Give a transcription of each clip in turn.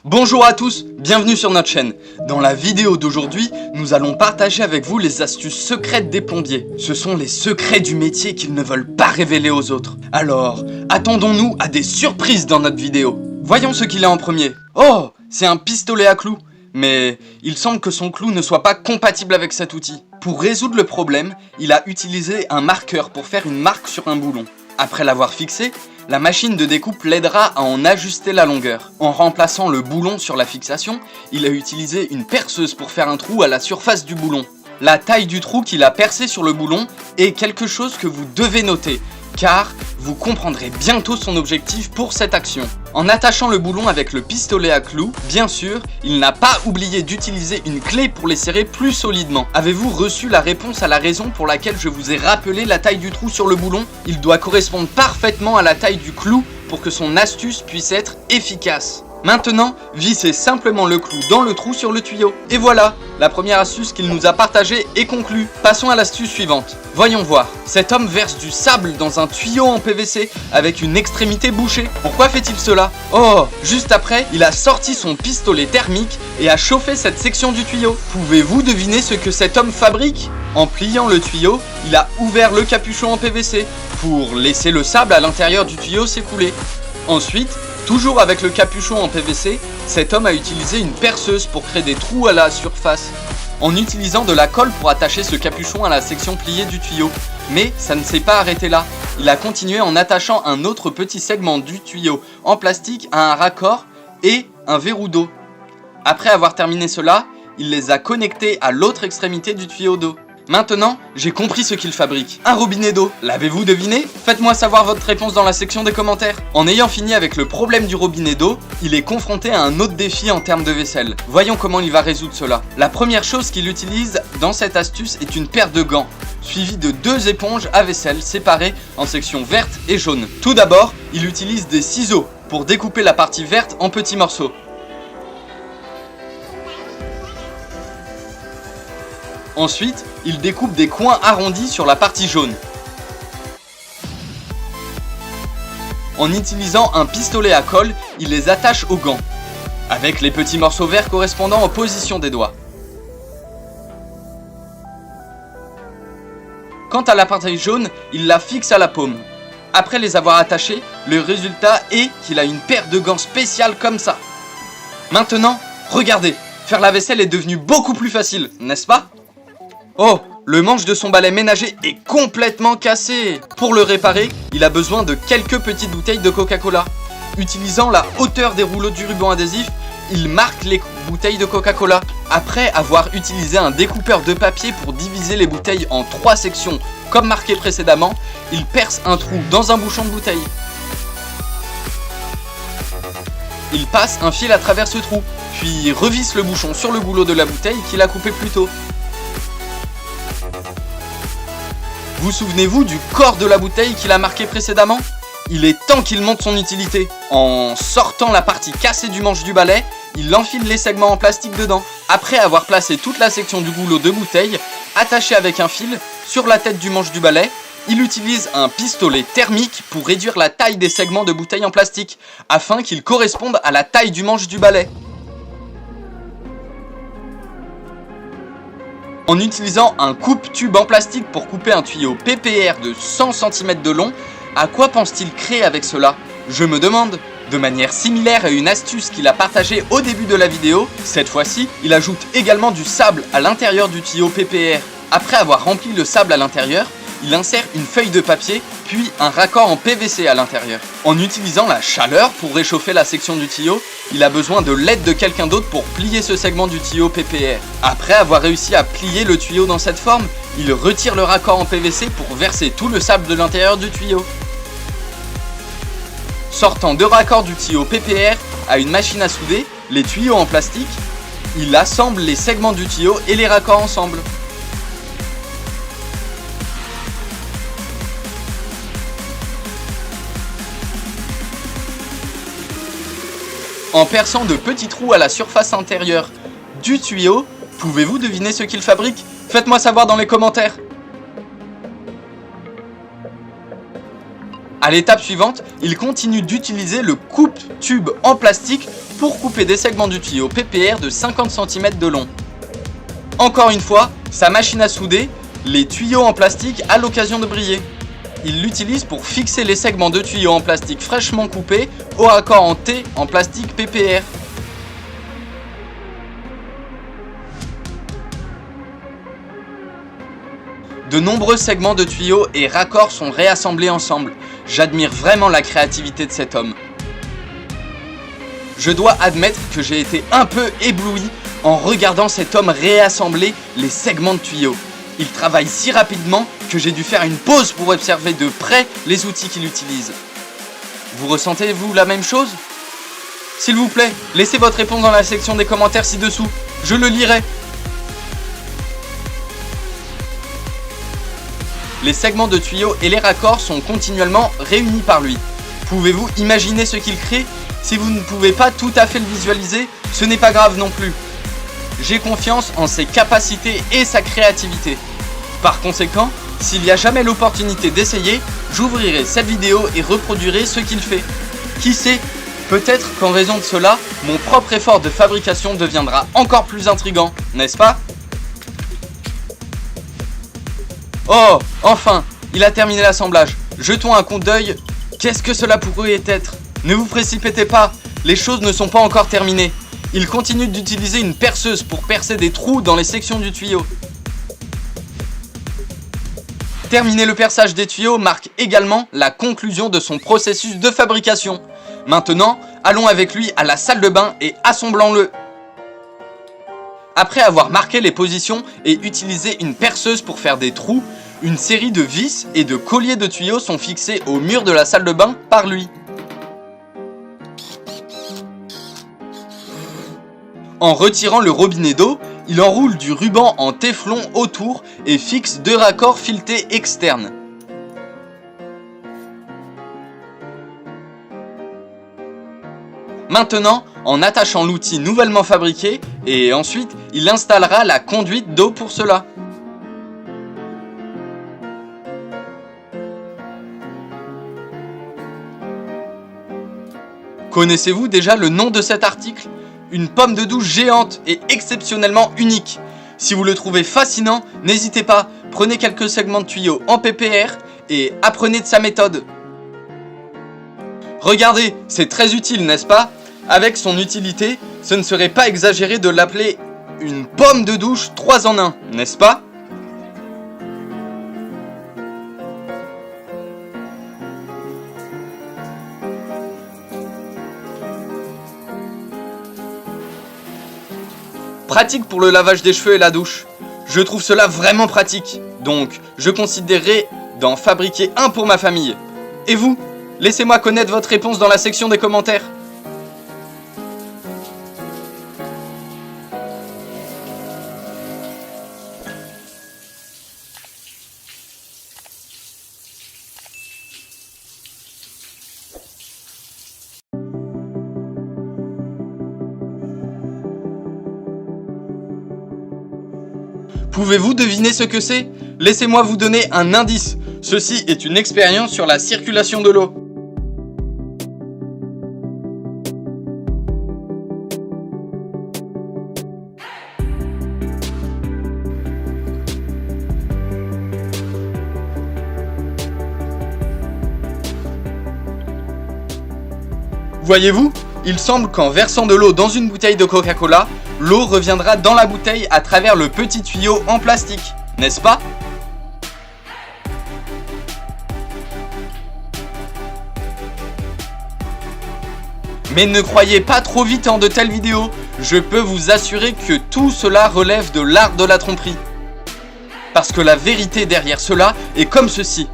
Bonjour à tous, bienvenue sur notre chaîne. Dans la vidéo d'aujourd'hui, nous allons partager avec vous les astuces secrètes des plombiers. Ce sont les secrets du métier qu'ils ne veulent pas révéler aux autres. Alors, attendons-nous à des surprises dans notre vidéo. Voyons ce qu'il a en premier. Oh, c'est un pistolet à clous. Mais il semble que son clou ne soit pas compatible avec cet outil. Pour résoudre le problème, il a utilisé un marqueur pour faire une marque sur un boulon. Après l'avoir fixé, la machine de découpe l'aidera à en ajuster la longueur. En remplaçant le boulon sur la fixation, il a utilisé une perceuse pour faire un trou à la surface du boulon. La taille du trou qu'il a percé sur le boulon est quelque chose que vous devez noter, car vous comprendrez bientôt son objectif pour cette action. En attachant le boulon avec le pistolet à clous, bien sûr, il n'a pas oublié d'utiliser une clé pour les serrer plus solidement. Avez-vous reçu la réponse à la raison pour laquelle je vous ai rappelé la taille du trou sur le boulon? Il doit correspondre parfaitement à la taille du clou pour que son astuce puisse être efficace. Maintenant, vissez simplement le clou dans le trou sur le tuyau. Et voilà, la première astuce qu'il nous a partagée est conclue. Passons à l'astuce suivante. Voyons voir. Cet homme verse du sable dans un tuyau en PVC avec une extrémité bouchée. Pourquoi fait-il cela? Oh, juste après, il a sorti son pistolet thermique et a chauffé cette section du tuyau. Pouvez-vous deviner ce que cet homme fabrique? En pliant le tuyau, il a ouvert le capuchon en PVC pour laisser le sable à l'intérieur du tuyau s'écouler. Ensuite, toujours avec le capuchon en PVC, cet homme a utilisé une perceuse pour créer des trous à la surface, en utilisant de la colle pour attacher ce capuchon à la section pliée du tuyau. Mais ça ne s'est pas arrêté là. Il a continué en attachant un autre petit segment du tuyau en plastique à un raccord et un verrou d'eau. Après avoir terminé cela, il les a connectés à l'autre extrémité du tuyau d'eau. Maintenant, j'ai compris ce qu'il fabrique. Un robinet d'eau. L'avez-vous deviné? Faites-moi savoir votre réponse dans la section des commentaires. En ayant fini avec le problème du robinet d'eau, il est confronté à un autre défi en termes de vaisselle. Voyons comment il va résoudre cela. La première chose qu'il utilise dans cette astuce est une paire de gants, suivie de 2 éponges à vaisselle séparées en sections vertes et jaunes. Tout d'abord, il utilise des ciseaux pour découper la partie verte en petits morceaux. Ensuite, il découpe des coins arrondis sur la partie jaune. En utilisant un pistolet à colle, il les attache aux gants, avec les petits morceaux verts correspondant aux positions des doigts. Quant à la partie jaune, il la fixe à la paume. Après les avoir attachés, le résultat est qu'il a une paire de gants spéciale comme ça. Maintenant, regardez, faire la vaisselle est devenu beaucoup plus facile, n'est-ce pas? Oh, le manche de son balai ménager est complètement cassé. Pour le réparer, il a besoin de quelques petites bouteilles de Coca-Cola. Utilisant la hauteur des rouleaux du ruban adhésif, il marque les bouteilles de Coca-Cola. Après avoir utilisé un découpeur de papier pour diviser les bouteilles en 3 sections, comme marqué précédemment, il perce un trou dans un bouchon de bouteille. Il passe un fil à travers ce trou, puis revisse le bouchon sur le goulot de la bouteille qu'il a coupé plus tôt. Vous souvenez-vous du corps de la bouteille qu'il a marqué précédemment? Il est temps qu'il montre son utilité. En sortant la partie cassée du manche du balai, il enfile les segments en plastique dedans. Après avoir placé toute la section du goulot de bouteille, attachée avec un fil, sur la tête du manche du balai, il utilise un pistolet thermique pour réduire la taille des segments de bouteille en plastique, afin qu'ils correspondent à la taille du manche du balai. En utilisant un coupe-tube en plastique pour couper un tuyau PPR de 100 cm de long, à quoi pense-t-il créer avec cela? Je me demande. De manière similaire à une astuce qu'il a partagée au début de la vidéo, cette fois-ci, il ajoute également du sable à l'intérieur du tuyau PPR. Après avoir rempli le sable à l'intérieur, il insère une feuille de papier, puis un raccord en PVC à l'intérieur. En utilisant la chaleur pour réchauffer la section du tuyau, il a besoin de l'aide de quelqu'un d'autre pour plier ce segment du tuyau PPR. Après avoir réussi à plier le tuyau dans cette forme, il retire le raccord en PVC pour verser tout le sable de l'intérieur du tuyau. Sortant 2 raccords du tuyau PPR à une machine à souder, les tuyaux en plastique, il assemble les segments du tuyau et les raccords ensemble. En perçant de petits trous à la surface intérieure du tuyau, pouvez-vous deviner ce qu'il fabrique? Faites-moi savoir dans les commentaires. À l'étape suivante, il continue d'utiliser le coupe-tube en plastique pour couper des segments du tuyau PPR de 50 cm de long. Encore une fois, sa machine à souder les tuyaux en plastique à l'occasion de briller. Il l'utilise pour fixer les segments de tuyaux en plastique fraîchement coupés au raccord en T en plastique PPR. De nombreux segments de tuyaux et raccords sont réassemblés ensemble. J'admire vraiment la créativité de cet homme. Je dois admettre que j'ai été un peu ébloui en regardant cet homme réassembler les segments de tuyaux. Il travaille si rapidement que j'ai dû faire une pause pour observer de près les outils qu'il utilise. Vous ressentez-vous la même chose? S'il vous plaît, laissez votre réponse dans la section des commentaires ci-dessous. Je le lirai. Les segments de tuyaux et les raccords sont continuellement réunis par lui. Pouvez-vous imaginer ce qu'il crée? Si vous ne pouvez pas tout à fait le visualiser, ce n'est pas grave non plus. J'ai confiance en ses capacités et sa créativité. Par conséquent, s'il n'y a jamais l'opportunité d'essayer, j'ouvrirai cette vidéo et reproduirai ce qu'il fait. Qui sait, peut-être qu'en raison de cela, mon propre effort de fabrication deviendra encore plus intriguant, n'est-ce pas? Oh, enfin, il a terminé l'assemblage. Jetons un coup d'œil. Qu'est-ce que cela pourrait être? Ne vous précipitez pas, les choses ne sont pas encore terminées. Il continue d'utiliser une perceuse pour percer des trous dans les sections du tuyau. Terminer le perçage des tuyaux marque également la conclusion de son processus de fabrication. Maintenant, allons avec lui à la salle de bain et assemblons-le. Après avoir marqué les positions et utilisé une perceuse pour faire des trous, une série de vis et de colliers de tuyaux sont fixés au mur de la salle de bain par lui. En retirant le robinet d'eau, il enroule du ruban en téflon autour et fixe 2 raccords filetés externes. Maintenant, en attachant l'outil nouvellement fabriqué, et ensuite, il installera la conduite d'eau pour cela. Connaissez-vous déjà le nom de cet article? Une pomme de douche géante et exceptionnellement unique. Si vous le trouvez fascinant, n'hésitez pas, prenez quelques segments de tuyaux en PPR et apprenez de sa méthode. Regardez, c'est très utile, n'est-ce pas? Avec son utilité, ce ne serait pas exagéré de l'appeler une pomme de douche 3 en 1, n'est-ce pas? Pratique pour le lavage des cheveux et la douche. Je trouve cela vraiment pratique, donc je considérerais d'en fabriquer un pour ma famille. Et vous? Laissez-moi connaître votre réponse dans la section des commentaires. Pouvez-vous deviner ce que c'est? Laissez-moi vous donner un indice. Ceci est une expérience sur la circulation de l'eau. Voyez-vous? Il semble qu'en versant de l'eau dans une bouteille de Coca-Cola, l'eau reviendra dans la bouteille à travers le petit tuyau en plastique, n'est-ce pas? Mais ne croyez pas trop vite en de telles vidéos, je peux vous assurer que tout cela relève de l'art de la tromperie. Parce que la vérité derrière cela est comme ceci.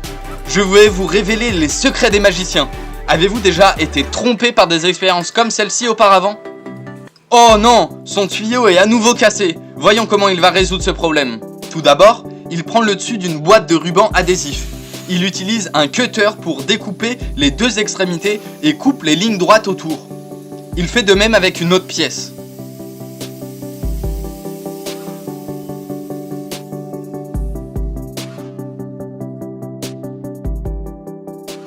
Je vais vous révéler les secrets des magiciens. Avez-vous déjà été trompé par des expériences comme celle-ci auparavant? Oh non, son tuyau est à nouveau cassé. Voyons comment il va résoudre ce problème. Tout d'abord, il prend le dessus d'une boîte de ruban adhésif. Il utilise un cutter pour découper les 2 extrémités et coupe les lignes droites autour. Il fait de même avec une autre pièce.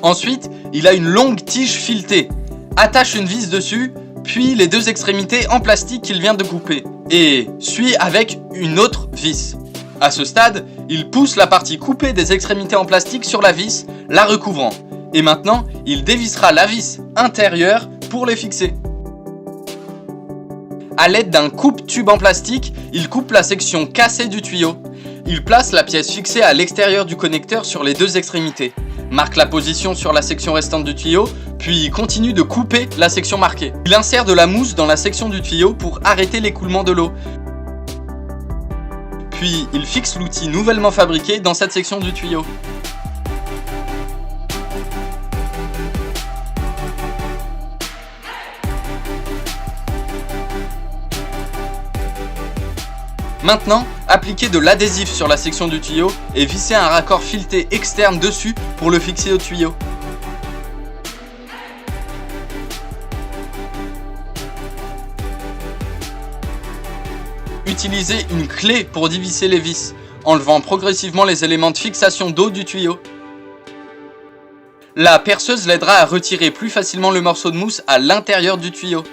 Ensuite, il a une longue tige filetée. Attache une vis dessus, puis les deux extrémités en plastique qu'il vient de couper. Et suit avec une autre vis. À ce stade, il pousse la partie coupée des extrémités en plastique sur la vis, la recouvrant. Et maintenant, il dévissera la vis intérieure pour les fixer. À l'aide d'un coupe-tube en plastique, il coupe la section cassée du tuyau. Il place la pièce fixée à l'extérieur du connecteur sur les deux extrémités, marque la position sur la section restante du tuyau, puis continue de couper la section marquée. Il insère de la mousse dans la section du tuyau pour arrêter l'écoulement de l'eau. Puis il fixe l'outil nouvellement fabriqué dans cette section du tuyau. Maintenant, appliquez de l'adhésif sur la section du tuyau et vissez un raccord fileté externe dessus pour le fixer au tuyau. Utilisez une clé pour dévisser les vis, enlevant progressivement les éléments de fixation d'eau du tuyau. La perceuse l'aidera à retirer plus facilement le morceau de mousse à l'intérieur du tuyau.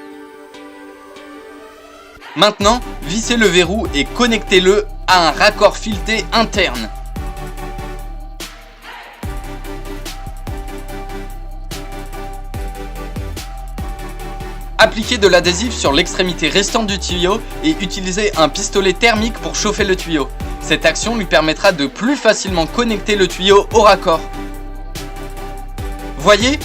Maintenant, vissez le verrou et connectez-le à un raccord fileté interne. Appliquez de l'adhésif sur l'extrémité restante du tuyau et utilisez un pistolet thermique pour chauffer le tuyau. Cette action lui permettra de plus facilement connecter le tuyau au raccord. Voyez,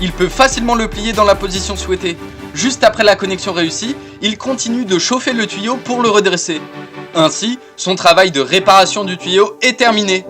il peut facilement le plier dans la position souhaitée. Juste après la connexion réussie, il continue de chauffer le tuyau pour le redresser. Ainsi, son travail de réparation du tuyau est terminé.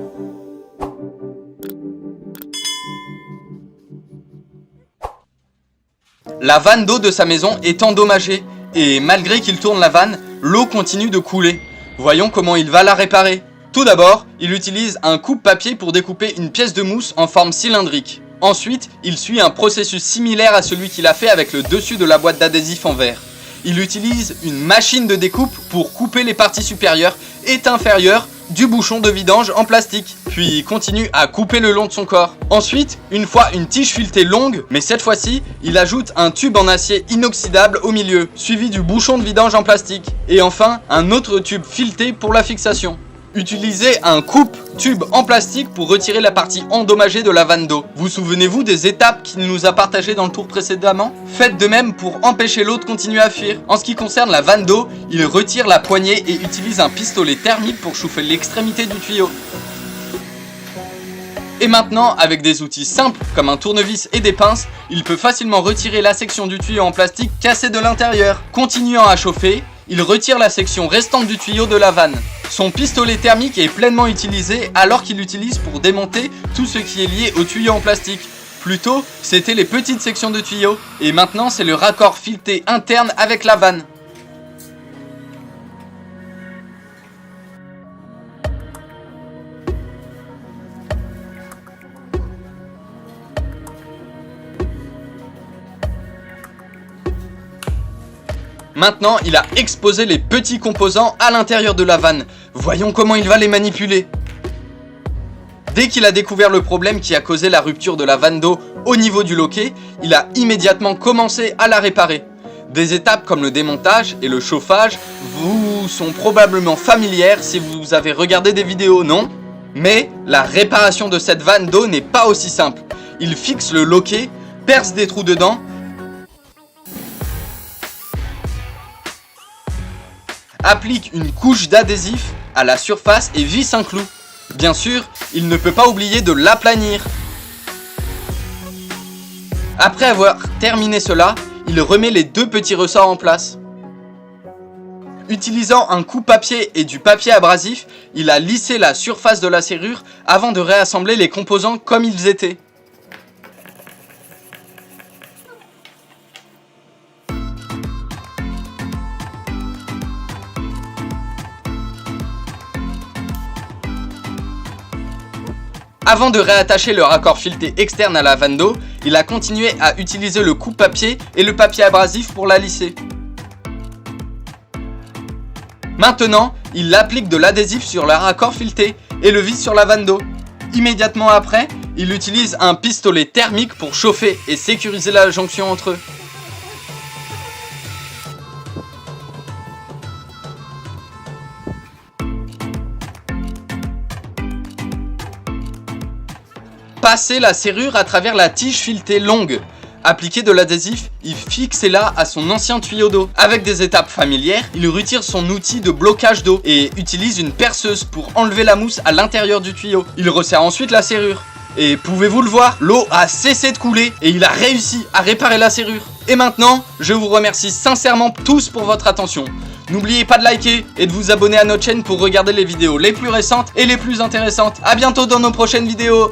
La vanne d'eau de sa maison est endommagée et malgré qu'il tourne la vanne, l'eau continue de couler. Voyons comment il va la réparer. Tout d'abord, il utilise un coupe-papier pour découper une pièce de mousse en forme cylindrique. Ensuite, il suit un processus similaire à celui qu'il a fait avec le dessus de la boîte d'adhésif en verre. Il utilise une machine de découpe pour couper les parties supérieures et inférieures du bouchon de vidange en plastique. Puis il continue à couper le long de son corps. Ensuite, une fois une tige filetée longue, mais cette fois-ci, il ajoute un tube en acier inoxydable au milieu, suivi du bouchon de vidange en plastique. Et enfin, un autre tube fileté pour la fixation. Utilisez un coupe-tube en plastique pour retirer la partie endommagée de la vanne d'eau. Vous souvenez-vous des étapes qu'il nous a partagées dans le tour précédemment? Faites de même pour empêcher l'eau de continuer à fuir. En ce qui concerne la vanne d'eau, il retire la poignée et utilise un pistolet thermique pour chauffer l'extrémité du tuyau. Et maintenant, avec des outils simples comme un tournevis et des pinces, il peut facilement retirer la section du tuyau en plastique cassée de l'intérieur. Continuant à chauffer, il retire la section restante du tuyau de la vanne. Son pistolet thermique est pleinement utilisé alors qu'il l'utilise pour démonter tout ce qui est lié au tuyau en plastique. Plus tôt, c'était les petites sections de tuyaux et maintenant c'est le raccord fileté interne avec la vanne. Maintenant, il a exposé les petits composants à l'intérieur de la vanne. Voyons comment il va les manipuler. Dès qu'il a découvert le problème qui a causé la rupture de la vanne d'eau au niveau du loquet, il a immédiatement commencé à la réparer. Des étapes comme le démontage et le chauffage vous sont probablement familières si vous avez regardé des vidéos, non? Mais la réparation de cette vanne d'eau n'est pas aussi simple. Il fixe le loquet, perce des trous dedans, applique une couche d'adhésif à la surface et visse un clou. Bien sûr, il ne peut pas oublier de l'aplanir. Après avoir terminé cela, il remet les deux petits ressorts en place. Utilisant un coupe-papier et du papier abrasif, il a lissé la surface de la serrure avant de réassembler les composants comme ils étaient. Avant de réattacher le raccord fileté externe à la vanne d'eau, il a continué à utiliser le coupe-papier et le papier abrasif pour la lisser. Maintenant, il applique de l'adhésif sur le raccord fileté et le visse sur la vanne d'eau. Immédiatement après, Il utilise un pistolet thermique pour chauffer et sécuriser la jonction entre eux. Passer la serrure à travers la tige filetée longue. Appliquer de l'adhésif, il fixez-la à son ancien tuyau d'eau. Avec des étapes familières, il retire son outil de blocage d'eau et utilise une perceuse pour enlever la mousse à l'intérieur du tuyau. Il resserre ensuite la serrure. Et pouvez-vous le voir, l'eau a cessé de couler et il a réussi à réparer la serrure. Et maintenant, je vous remercie sincèrement tous pour votre attention. N'oubliez pas de liker et de vous abonner à notre chaîne pour regarder les vidéos les plus récentes et les plus intéressantes. A bientôt dans nos prochaines vidéos.